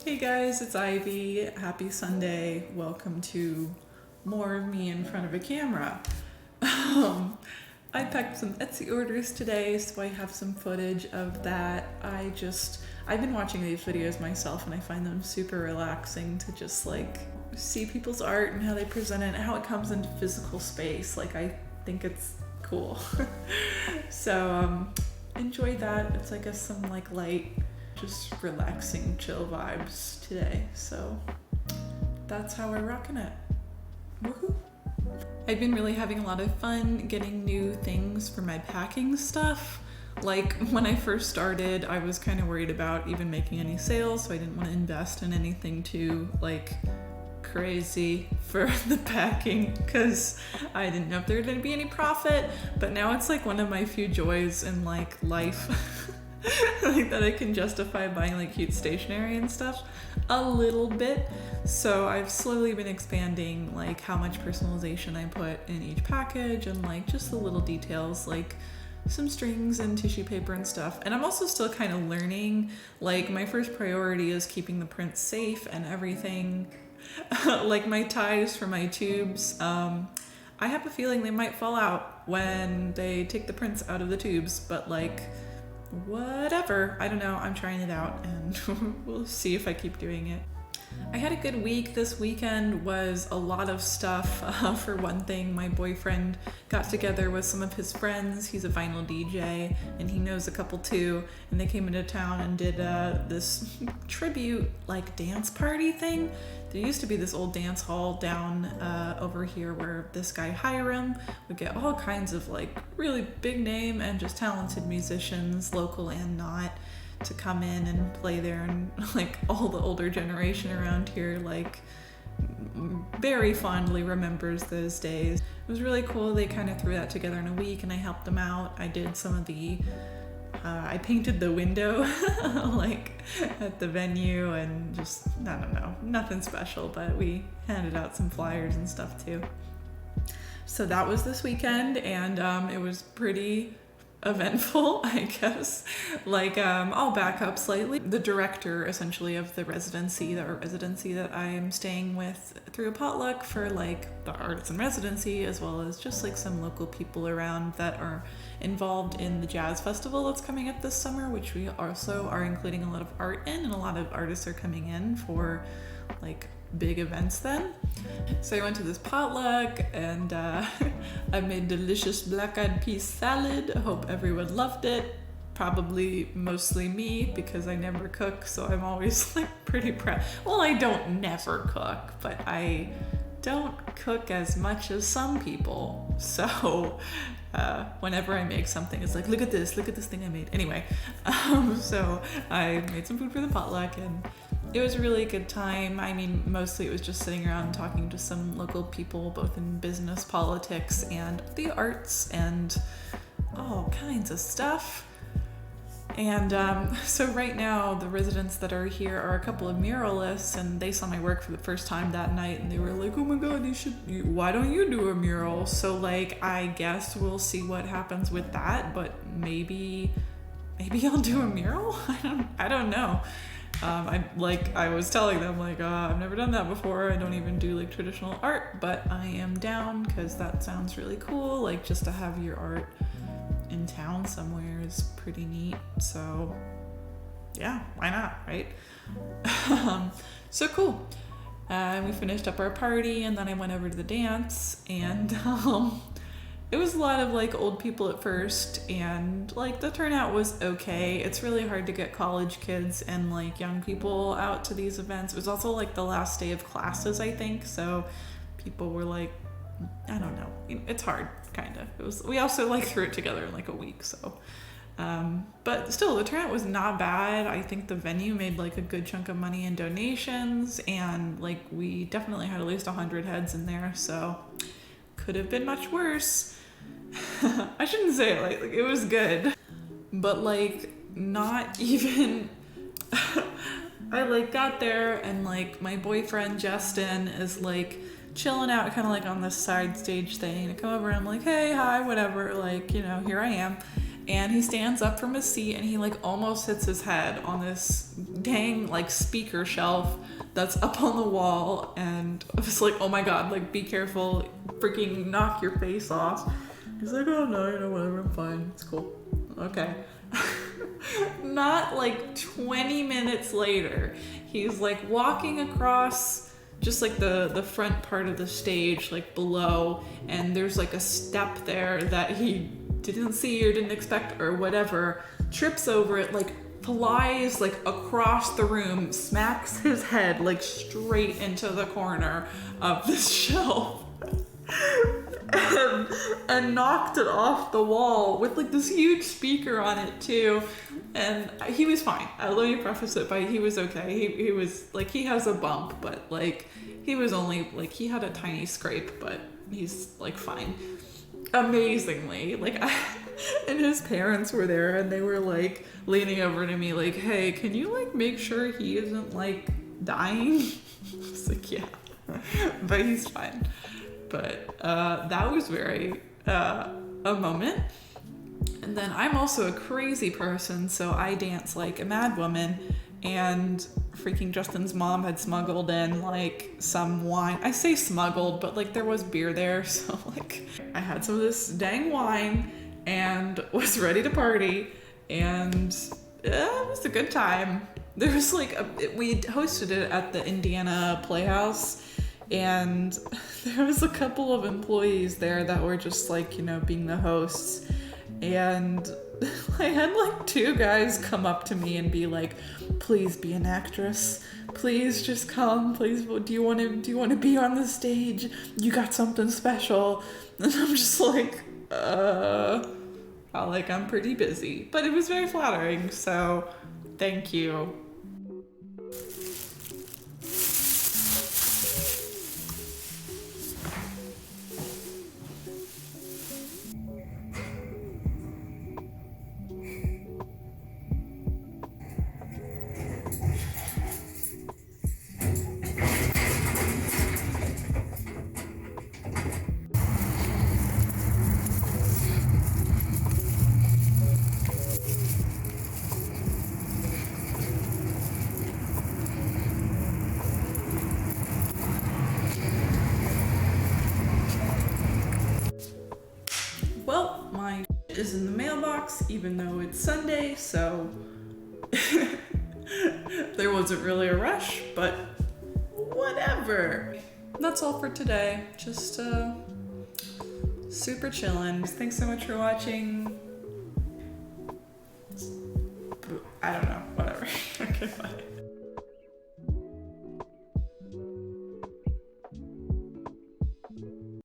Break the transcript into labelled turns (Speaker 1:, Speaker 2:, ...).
Speaker 1: Hey guys, it's Ivy. Happy Sunday. Welcome to more of me in front of a camera. I packed some Etsy orders today, so I have some footage of that. I've been watching these videos myself and I find them super relaxing to just like see people's art and how they present it and how it comes into physical space. Like, I think it's cool. So enjoy that. It's like some like light, just relaxing, chill vibes today. So that's how we're rocking it. Woohoo! I've been really having a lot of fun getting new things for my packing stuff. Like, when I first started, I was kind of worried about even making any sales, so I didn't want to invest in anything too like crazy for the packing because I didn't know if there was going to be any profit. But now it's like one of my few joys in like life. Like that I can justify buying like cute stationery and stuff a little bit. So I've slowly been expanding like how much personalization I put in each package and like just the little details like some strings and tissue paper and stuff. And I'm also still kind of learning. Like, my first priority is keeping the prints safe and everything. Like my ties for my tubes, I have a feeling they might fall out when they take the prints out of the tubes, but like whatever, I don't know, I'm trying it out and we'll see if I keep doing it. I had a good week. This weekend was a lot of stuff. For one thing, my boyfriend got together with some of his friends. He's a vinyl DJ and he knows a couple too, and they came into town and did this tribute like dance party thing. There used to be this old dance hall down over here where this guy Hiram would get all kinds of like really big name and just talented musicians, local and not, to come in and play there. And like all the older generation around here like very fondly remembers those days. It was really cool. They kind of threw that together in a week and I helped them out. I did some of the I painted the window like at the venue and just, I don't know, nothing special, but we handed out some flyers and stuff too. So that was this weekend and it was pretty eventful, I guess. Like, I'll back up slightly. The director essentially of the residency that I am staying with through a potluck for like the artists in residency, as well as just like some local people around that are involved in the jazz festival that's coming up this summer, which we also are including a lot of art in, and a lot of artists are coming in for like big events then. So I went to this potluck and I made delicious black-eyed pea salad. I hope everyone loved it. Probably mostly me because I never cook, so I'm always like pretty proud. Well, I don't never cook, but I don't cook as much as some people. So whenever I make something, it's like, look at this thing I made. Anyway, so I made some food for the potluck and it was a really good time. I mean, mostly it was just sitting around and talking to some local people, both in business, politics, and the arts, and all kinds of stuff. And so right now, the residents that are here are a couple of muralists, and they saw my work for the first time that night, and they were like, oh my god, why don't you do a mural? So like, I guess we'll see what happens with that, but maybe I'll do a mural? I don't know. I was telling them like, I've never done that before. I don't even do like traditional art, but I am down because that sounds really cool. Like, just to have your art in town somewhere is pretty neat. So yeah, why not, right? So cool. We finished up our party and then I went over to the dance and it was a lot of like old people at first, and like the turnout was okay. It's really hard to get college kids and like young people out to these events. It was also like the last day of classes, I think, so people were like, I don't know, it's hard, kind of. We also like threw it together in like a week, so but still the turnout was not bad. I think the venue made like a good chunk of money in donations, and like we definitely had at least 100 heads in there, so could have been much worse. I shouldn't say it like it was good, but like not even. I like got there and like my boyfriend Justin is like chilling out kind of like on this side stage thing. I come over and I'm like, hey, hi, whatever, like, you know, here I am. and he stands up from his seat and he like almost hits his head on this dang like speaker shelf that's up on the wall. And I was like, oh my God, like be careful, freaking knock your face off. He's like, oh no, you know, whatever, I'm fine, it's cool. Okay. Not like 20 minutes later, he's like walking across just like the front part of the stage, like below, and there's like a step there that he didn't see or didn't expect or whatever, trips over it, like flies like across the room, smacks his head like straight into the corner of this shelf. And knocked it off the wall with like this huge speaker on it too. And he was fine. Let me preface it by he was okay. He was like, he has a bump, but like he was only like, he had a tiny scrape, but he's like fine. Amazingly, like and his parents were there and they were like leaning over to me like, hey, can you like make sure he isn't like dying? I was like, yeah, but he's fine. But that was very a moment. And then I'm also a crazy person, so I dance like a mad woman, and freaking Justin's mom had smuggled in like some wine. I say smuggled, but like there was beer there, so like I had some of this dang wine and was ready to party, and it was a good time. There was like we hosted it at the Indiana Playhouse, and there was a couple of employees there that were just like, you know, being the hosts. And I had like two guys come up to me and be like, please be an actress. Please just come. Please, do you want to be on the stage? You got something special. And I'm just like, I'm pretty busy. But it was very flattering, so thank you. Well, my is in the mailbox, even though it's Sunday, so there wasn't really a rush, but whatever. That's all for today. Just super chillin'. Thanks so much for watching. I don't know, whatever. Okay, bye.